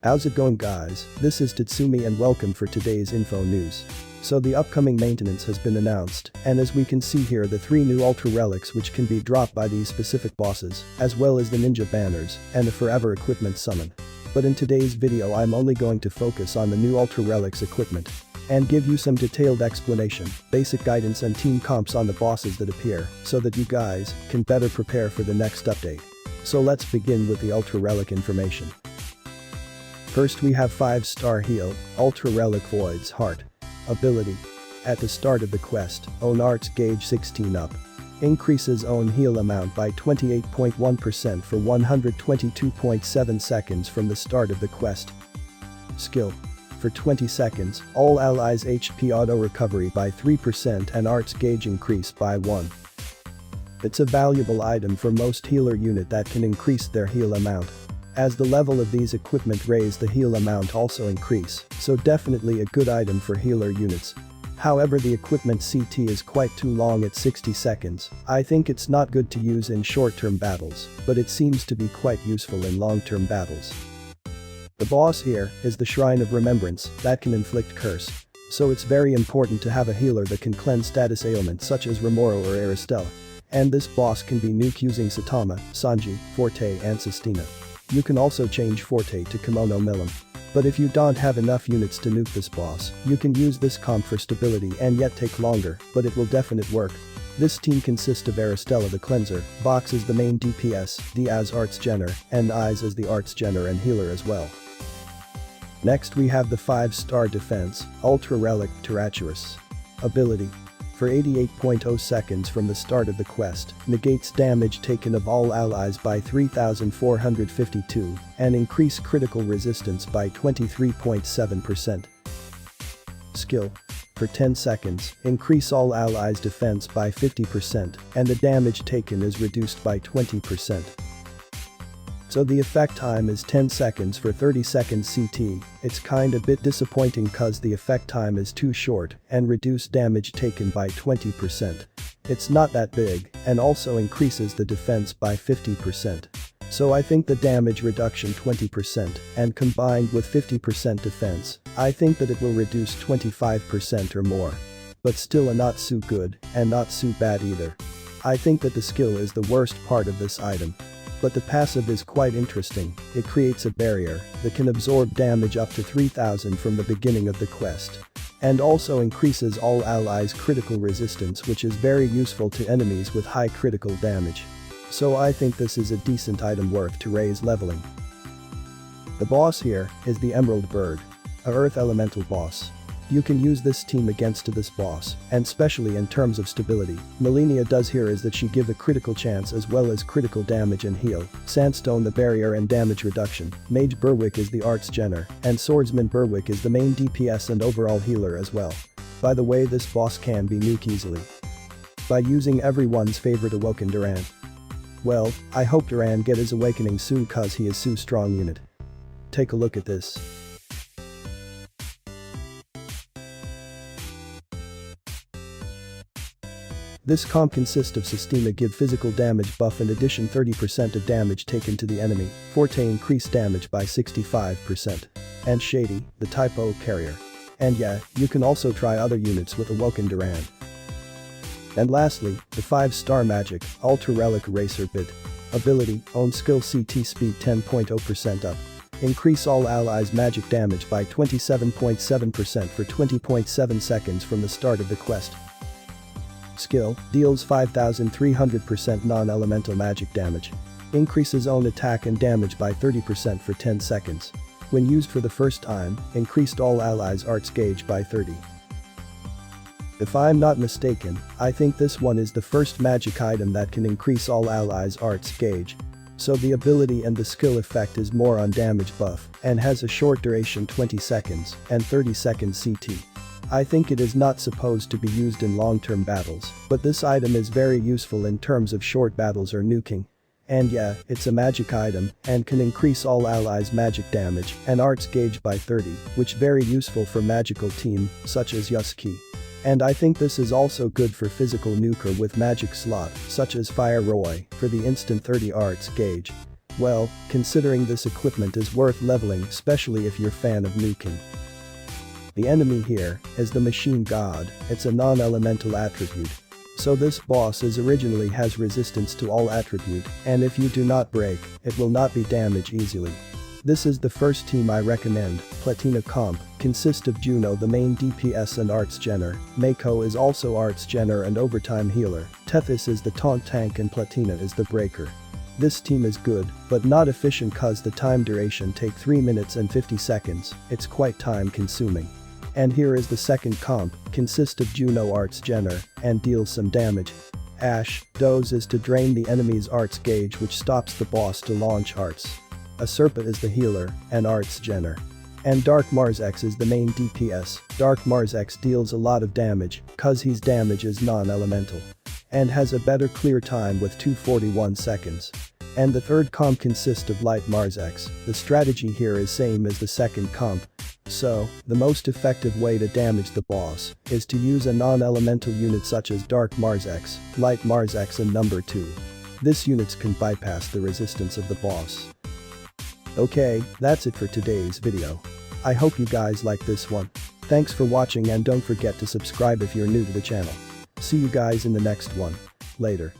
How's it going, guys? This is Tatsumi and welcome for today's info news. So the upcoming maintenance has been announced, and as we can see here, the 3 new ultra relics which can be dropped by these specific bosses, as well as the ninja banners and the forever equipment summon. But in today's video I'm only going to focus on the new ultra relics equipment and give you some detailed explanation, basic guidance and team comps on the bosses that appear so that you guys can better prepare for the next update. So let's begin with the ultra relic information. First we have 5-star heal, ultra relic Void's Heart. Ability. At the start of the quest, own arts gauge 16 up. Increases own heal amount by 28.1% for 122.7 seconds from the start of the quest. Skill. For 20 seconds, all allies HP auto recovery by 3% and arts gauge increase by 1. It's a valuable item for most healer unit that can increase their heal amount. As the level of these equipment raise, the heal amount also increase, so definitely a good item for healer units. However, the equipment CT is quite too long at 60 seconds. I think it's not good to use in short-term battles, but it seems to be quite useful in long-term battles. The boss here is the Shrine of Remembrance that can inflict curse. So it's very important to have a healer that can cleanse status ailments such as Remoro or Aristella. And this boss can be nuked using Saitama, Sanji, Forte and Sestina. You can also change Forte to Kimono Milim. But if you don't have enough units to nuke this boss, you can use this comp for stability and yet take longer, but it will definitely work. This team consists of Aristella the Cleanser, Box as the main DPS, Diaz Arts Genner, and Eyes as the Arts Genner and healer as well. Next we have the 5-star defense, Ultra Relic Teraturus. Ability. For 88.0 seconds from the start of the quest, negates damage taken of all allies by 3,452 and increase critical resistance by 23.7%. Skill. For 10 seconds, increase all allies defense by 50% and the damage taken is reduced by 20%. So the effect time is 10 seconds for 30 seconds CT. It's kinda bit disappointing cause the effect time is too short and reduced damage taken by 20%. It's not that big and also increases the defense by 50%. So I think the damage reduction 20% and combined with 50% defense, I think that it will reduce 25% or more. But still a not so good and not so bad either. I think that the skill is the worst part of this item. But the passive is quite interesting. It creates a barrier that can absorb damage up to 3000 from the beginning of the quest. And also increases all allies' critical resistance, which is very useful to enemies with high critical damage. So I think this is a decent item worth to raise leveling. The boss here is the Emerald Bird, a Earth Elemental boss. You can use this team against this boss, and especially in terms of stability. Melania does here is that she give a critical chance as well as critical damage and heal, Sandstone the barrier and damage reduction, Mage Berwick is the Arts Genner, and Swordsman Berwick is the main DPS and overall healer as well. By the way, this boss can be nuked easily by using everyone's favorite Awoken Duran. Well, I hope Duran get his awakening soon cause he is so strong unit. Take a look at this. This comp consists of Sestina give physical damage buff in addition 30% of damage taken to the enemy, Forte increase damage by 65%. And Shady, the Type O carrier. And yeah, you can also try other units with Awoken Duran. And lastly, the 5-star magic, Ultra Relic Eraser Bit. Ability, own skill CT speed 10.0% up. Increase all allies magic damage by 27.7% for 20.7 seconds from the start of the quest. Skill, deals 5,300% non-elemental magic damage. Increases own attack and damage by 30% for 10 seconds. When used for the first time, increased all allies arts gauge by 30. If I'm not mistaken, I think this one is the first magic item that can increase all allies arts gauge. So the ability and the skill effect is more on damage buff and has a short duration 20 seconds and 30 seconds CT. I think it is not supposed to be used in long-term battles, but this item is very useful in terms of short battles or nuking. And yeah, it's a magic item and can increase all allies magic damage and arts gauge by 30, which very useful for magical team, such as Yusuke. And I think this is also good for physical nuker with magic slot, such as Fire Roy, for the instant 30 arts gauge. Well, considering this equipment is worth leveling, especially if you're fan of nuking. The enemy here is the Machine God. It's a non-elemental attribute. So this boss originally has resistance to all attribute, and if you do not break, it will not be damaged easily. This is the first team I recommend. Platina Comp consists of Juno, the main DPS and Arts Genner. Mako is also Arts Genner and Overtime Healer. Tethys is the Taunt Tank and Platina is the Breaker. This team is good, but not efficient cause the time duration take 3 minutes and 50 seconds, it's quite time consuming. And here is the second comp, consists of Juno Arts Genner, and deals some damage. Ash Doze is to drain the enemy's arts gauge, which stops the boss to launch arts. Acerpa is the healer, and Arts Genner. And Dark Mars X is the main DPS. Dark Mars X deals a lot of damage, cause his damage is non-elemental. And has a better clear time with 241 seconds. And the third comp consists of Light Mars X. The strategy here is same as the second comp. So, the most effective way to damage the boss is to use a non-elemental unit such as Dark Mars X, Light Mars X and number 2. This units can bypass the resistance of the boss. Okay, that's it for today's video. I hope you guys like this one. Thanks for watching and don't forget to subscribe if you're new to the channel. See you guys in the next one. Later.